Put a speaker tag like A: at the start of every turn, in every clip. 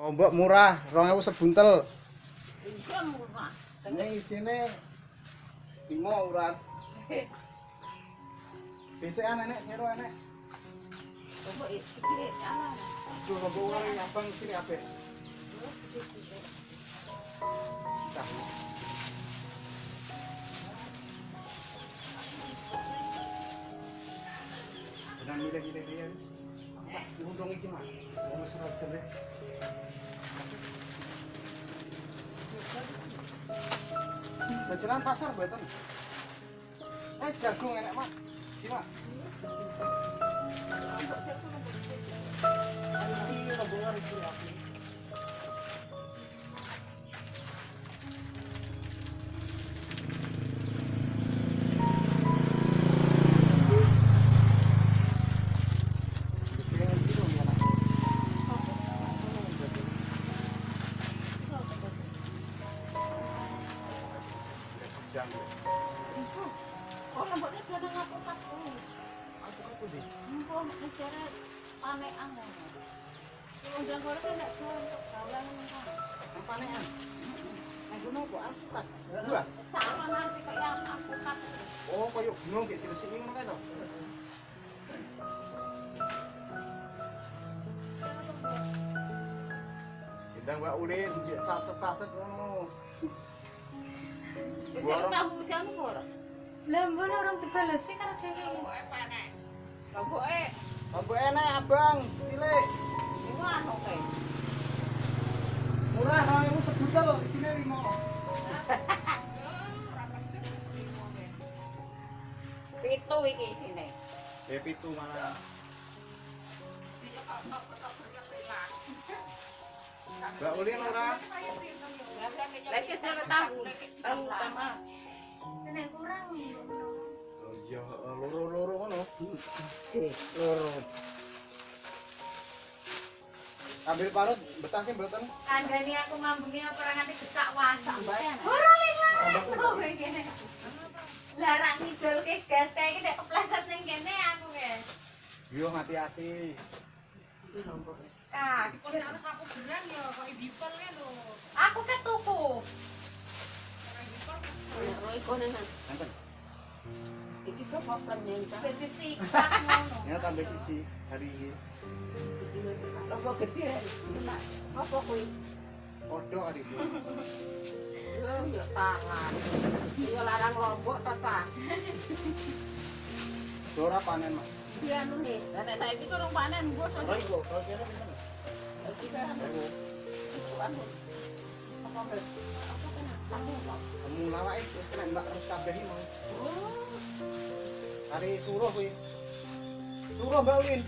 A: Lombok murah, 2000 sebuntel.
B: Iya murah.
A: Ini isine 5 urat. Bisa nenek, sero nenek.
B: Lombok iki ana.
A: Aduh, lombok urat abang sini apik. Tahu. Jangan milih-milih dia. Undang iki mah. Wong wis ora deh. Jajanan pasar mboten. Jagung enak, Mak. Sini, Mak. Ini lombok urat iki apik.
B: Oh, lomboknya kadang aku takut.
A: Aku di.
B: Mumpung bicara pamean ngono. Undang karo kan nek untuk gawean ngono.
A: Panean.
B: Nek ngono kok aku kat.
A: Dua.
B: Sama nanti kok yang aku kat.
A: Oh, koyo gunung kayak diresiki ngono kae to. Kita Mbak Ulin sacet-sacet ngono.
B: Iki tahu siapa ora?
C: Lah mbon orang dibalesi karo dhewe.
B: Lomboke panen. Lomboke
A: Lombok enak, Abang. Cilik.
B: iku anu kae.
A: Murah 2000 sebuntel di sini 5.
B: Pitu iki isine.
A: Pitu malah. Mbak Ulin ora?
B: Lagi sampe tahu utama.
C: Nek kurang.
A: Oh iya, loro-loro ngono.
B: Loro.
A: Ambil parut betah ki mboten?
C: Kandhani aku ngambungi apa ora nganti getak wasak.
B: Sampeyan.
C: Ora lek. Larang ngijolke gas kae iki nek kepleset ning kene aku guys.
A: Yo hati-hati.
B: Iki lomboke.
C: Ah,
D: Kalau harus aku beneran ya, kalau dipel kan tuh.
C: aku ke tuku.
B: Roy konen.
A: Nanten.
B: Iki kok papan ning ta.
C: Dadi sikap ngono.
A: Ya tambah siji hari ini.
B: Lombok gede. Enak. Apa kuwi?
A: Podo hari ini.
B: Yo tangan. Yo larang lombok to ta.
A: Dora panen, Mas.
B: Iki anu nih. Lah nek saiki kok rong panen bos.
A: Roy kok, kalau kira pinten?
B: Iki kan anu. Anu. Apa kan? Apa kan? Lampu kok.
A: Kamu lawake wis kena mbak terus kabeh iki mau.
B: Oh.
A: Hari suruh kuwi. Suruh Mbak Ulin.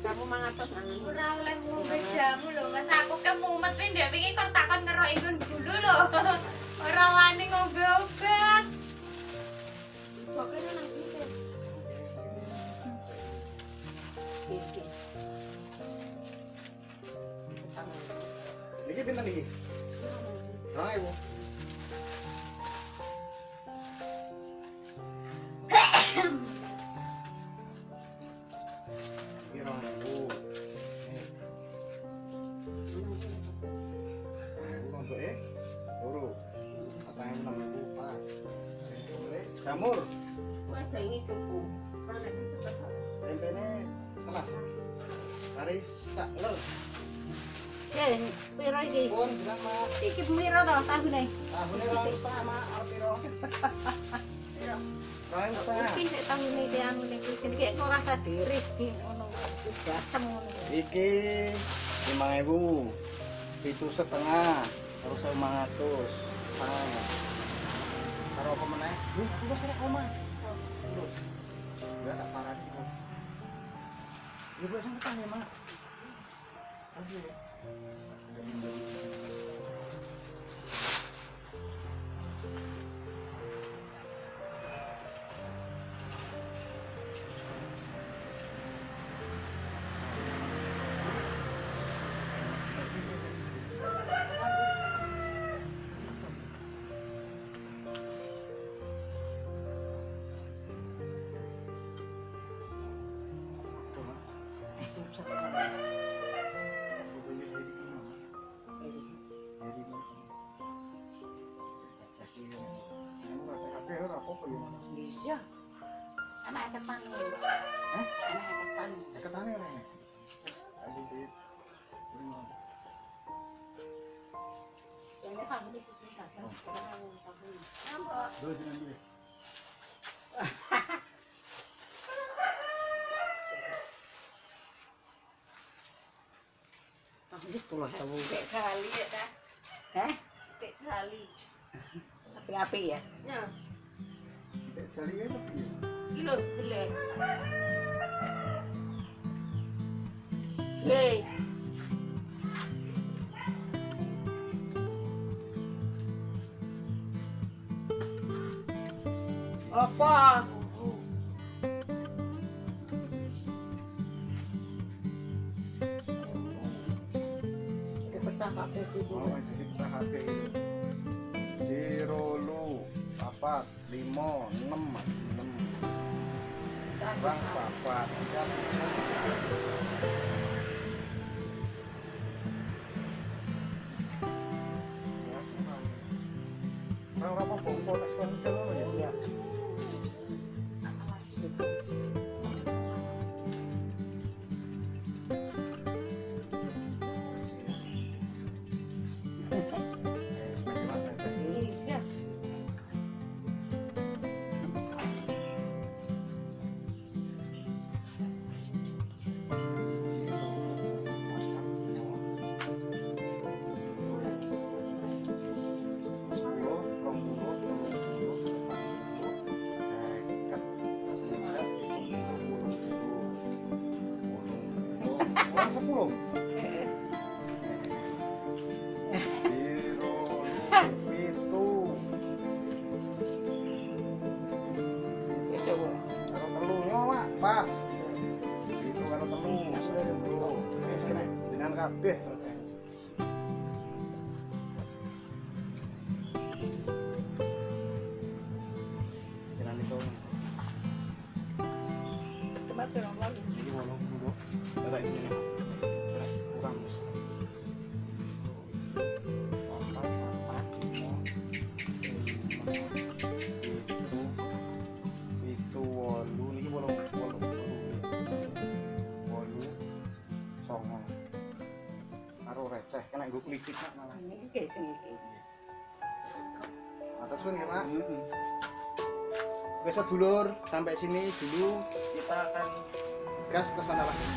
B: Kamu mangatos nang.
C: Ora oleh ngombe jamu lho, Mas. Aku kemumet pi ndek wingi kok takon ngeroki dulu lho. Ora wani ngombe obat.
B: Pokoke nang sini. Iki.
A: Niki pinten iki? 2000. Iki 2000. Lomboke loro. Katanya 6000 pas. Jamur.
B: Wah, ini cukup.
A: Tempene telas. Hari sak lel.
B: Piro iki?
A: Pun bilang Mak.
B: Iki piro to tahune?
A: Tahunnya 2,5 Mak, arep piro?
B: Piro?
A: 2,5.
B: Iki nek tahune iki anu ning kusin iki kok rasa diris di ngono. Bacem ngono.
A: Iki 5.000, itu setengah, terus 500. Taruh apa meneh? Aku wis nek omah. Enggak tak parah iki. Ya wis sempet ya, Mak. Oke.
B: Iya. Anak ketan.
A: Hah?
B: Anak ketan.
A: Ketane ora ini. Ayo dit.
B: Ini kan ini kita kan sekarang tahu. Nambah.
A: Dua jeneng dulu.
B: Itu loh hewu.
D: Cek kali ya ta.
B: Heh?
D: Cek kali.
B: Api-api ya.
D: Ya.
A: Tidak jali kan tapi.
D: Iki lho, gile.
B: Hei. Apa? Dipecah kabeh itu.
A: Oh, jadi pecah HP itu. 0 lu 4 5 6 kurang 4 Orang apa bongkol nek sekolah kita loh ya.
B: Iya. Iya.
A: Sepuluh.
B: Wis yo.
A: Kalau telunya mak pas. Itu kalau telu. Wis kena jenengan kabeh. Jenengan itu.
B: Coba terang lagi.
A: Iki mau dulu. Ada ini. Kurang. Itu wolu niki wolu songo. Karo receh kena nggo klitik mak malah.
B: Ini kayak sing iki.
A: Matur suwun ya, Mak. Oke, sedulur, sampai sini dulu kita akan gas ke sana lagi.